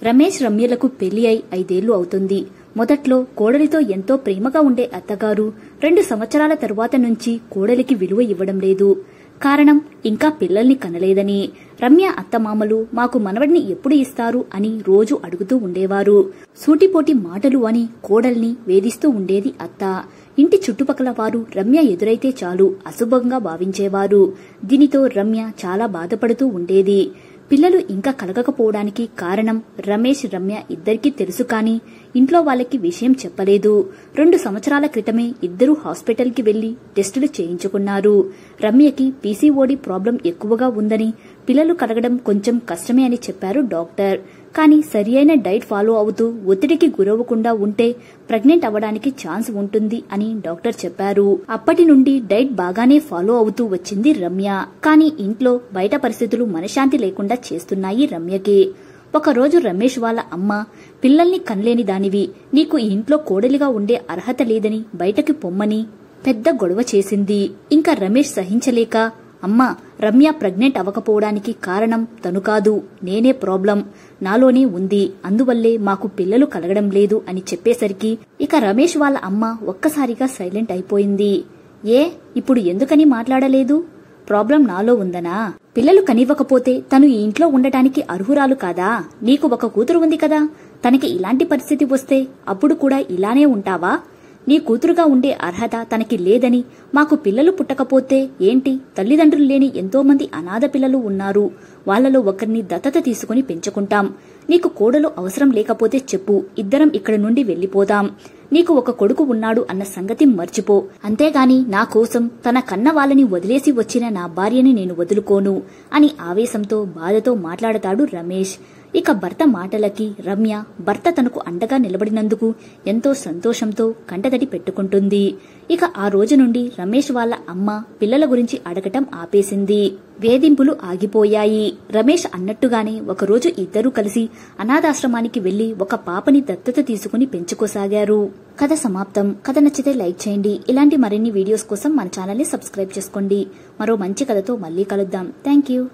రమేష్ రమ్యలకు పెళ్లి అయి 5 ఏళ్లు అవుతుంది. మొదట్లో కోడలితో ఎంతో ప్రేమగా ఉండే అత్తగారు 2 సంవత్సరాల తరువాత నుంచి కోడలికి విలువ ఇవ్వడం లేదు. కారణం ఇంకా పిల్లల్ని కనలేదని. రమ్య అత్తమామలు మాకు మనవడిని ఎప్పుడు ఇస్తారు అని రోజు అడుగుతూ ఉండేవారు. సూటిపోటి మాటలు అని కోడల్ని వేధిస్తూ ఉండేది అత్త. ఇంటి చుట్టుపక్కల వారు రమ్య ఎదురైతే చాలు అశుభంగా భావించేవారు. దీనితో రమ్య చాలా బాధపడుతూ ఉండేది. పిల్లలు ఇంకా కలగకపోవడానికి కారణం రమేష్ రమ్య ఇద్దరికీ తెలుసు కానీ ఇంట్లో వాళ్ళకి విషయం చెప్పలేదు. 2 సంవత్సరాల క్రితమే ఇద్దరూ హాస్పిటల్కి వెళ్లి టెస్టులు చేయించుకున్నారు. రమ్యకి పీసీఓడి ప్రాబ్లం ఎక్కువగా ఉందని, పిల్లలు కలగడం కొంచెం కష్టమే అని చెప్పారు డాక్టర్. కానీ సరి అయిన డైట్ ఫాలో అవుతూ ఒత్తిడికి గురవ్వకుండా ఉంటే ప్రెగ్నెంట్ అవ్వడానికి ఛాన్స్ ఉంటుంది అని డాక్టర్ చెప్పారు. అప్పటి నుండి డైట్ బాగానే ఫాలో అవుతూ వచ్చింది రమ్య. కానీ ఇంట్లో బయట పరిస్థితులు మనశ్శాంతి లేకుండా చేస్తున్నాయి రమ్యకి. ఒకరోజు రమేష్ వాళ్ళ అమ్మ, పిల్లల్ని కనలేని దానివి, నీకు ఈ ఇంట్లో కోడలిగా ఉండే అర్హత లేదని బయటకి పొమ్మని పెద్ద గొడవ చేసింది. ఇంకా రమేష్ సహించలేక, అమ్మా, రమ్య ప్రెగ్నెంట్ అవ్వకపోవడానికి కారణం తను కాదు, నేనే ప్రాబ్లం, నాలోనే ఉంది, అందువల్లే మాకు పిల్లలు కలగడం లేదు అని చెప్పేసరికి ఇక రమేష్ వాళ్ళ అమ్మ ఒక్కసారిగా సైలెంట్ అయిపోయింది. ఏ, ఇప్పుడు ఎందుకని మాట్లాడలేదు? ప్రాబ్లం నాలో ఉందనా? పిల్లలు కనివ్వకపోతే తను ఈ ఇంట్లో ఉండటానికి అర్హురాలు కాదా? నీకు ఒక కూతురు ఉంది కదా, తనకి ఇలాంటి పరిస్థితి వస్తే అప్పుడు కూడా ఇలానే ఉంటావా? నీ కూతురుగా ఉండే అర్హత తనకి లేదని, మాకు పిల్లలు పుట్టకపోతే ఏంటి, తల్లిదండ్రులు లేని ఎంతోమంది అనాథ పిల్లలు ఉన్నారు, వాళ్లలో ఒకరిని దత్తత తీసుకుని పెంచుకుంటాం. నీకు కోడలు అవసరం లేకపోతే చెప్పు, ఇద్దరం ఇక్కడి నుండి వెళ్లిపోదాం. నీకు ఒక కొడుకు ఉన్నాడు అన్న సంగతి మర్చిపో. అంతేగాని నా కోసం తన కన్న వాళ్ళని వదిలేసి వచ్చిన నా భార్యని నేను వదులుకోను అని ఆవేశంతో బాధతో మాట్లాడతాడు రమేష్. ఇక భర్త మాటలకి రమ్య భర్త తనకు అండగా నిలబడినందుకు ఎంతో సంతోషంతో కంటతడి పెట్టుకుంటుంది. ఇక ఆ రోజు నుండి రమేష్ వాళ్ళ అమ్మ పిల్లల గురించి అడగటం ఆపేసింది. వేధింపులు ఆగిపోయాయి. రమేష్ అన్నట్టుగానే ఒకరోజు ఇద్దరూ కలిసి అనాథాశ్రమానికి వెళ్లి ఒక పాపని దత్తత తీసుకుని పెంచుకోసాగారు. కథ సమాప్తం. కథ నచ్చితే లైక్ చేయండి. ఇలాంటి మరిన్ని వీడియోస్ కోసం మన ఛానల్ ని సబ్స్క్రైబ్ చేసుకోండి. మరో మంచి కథతో మళ్ళీ కలుద్దాం. Thank you.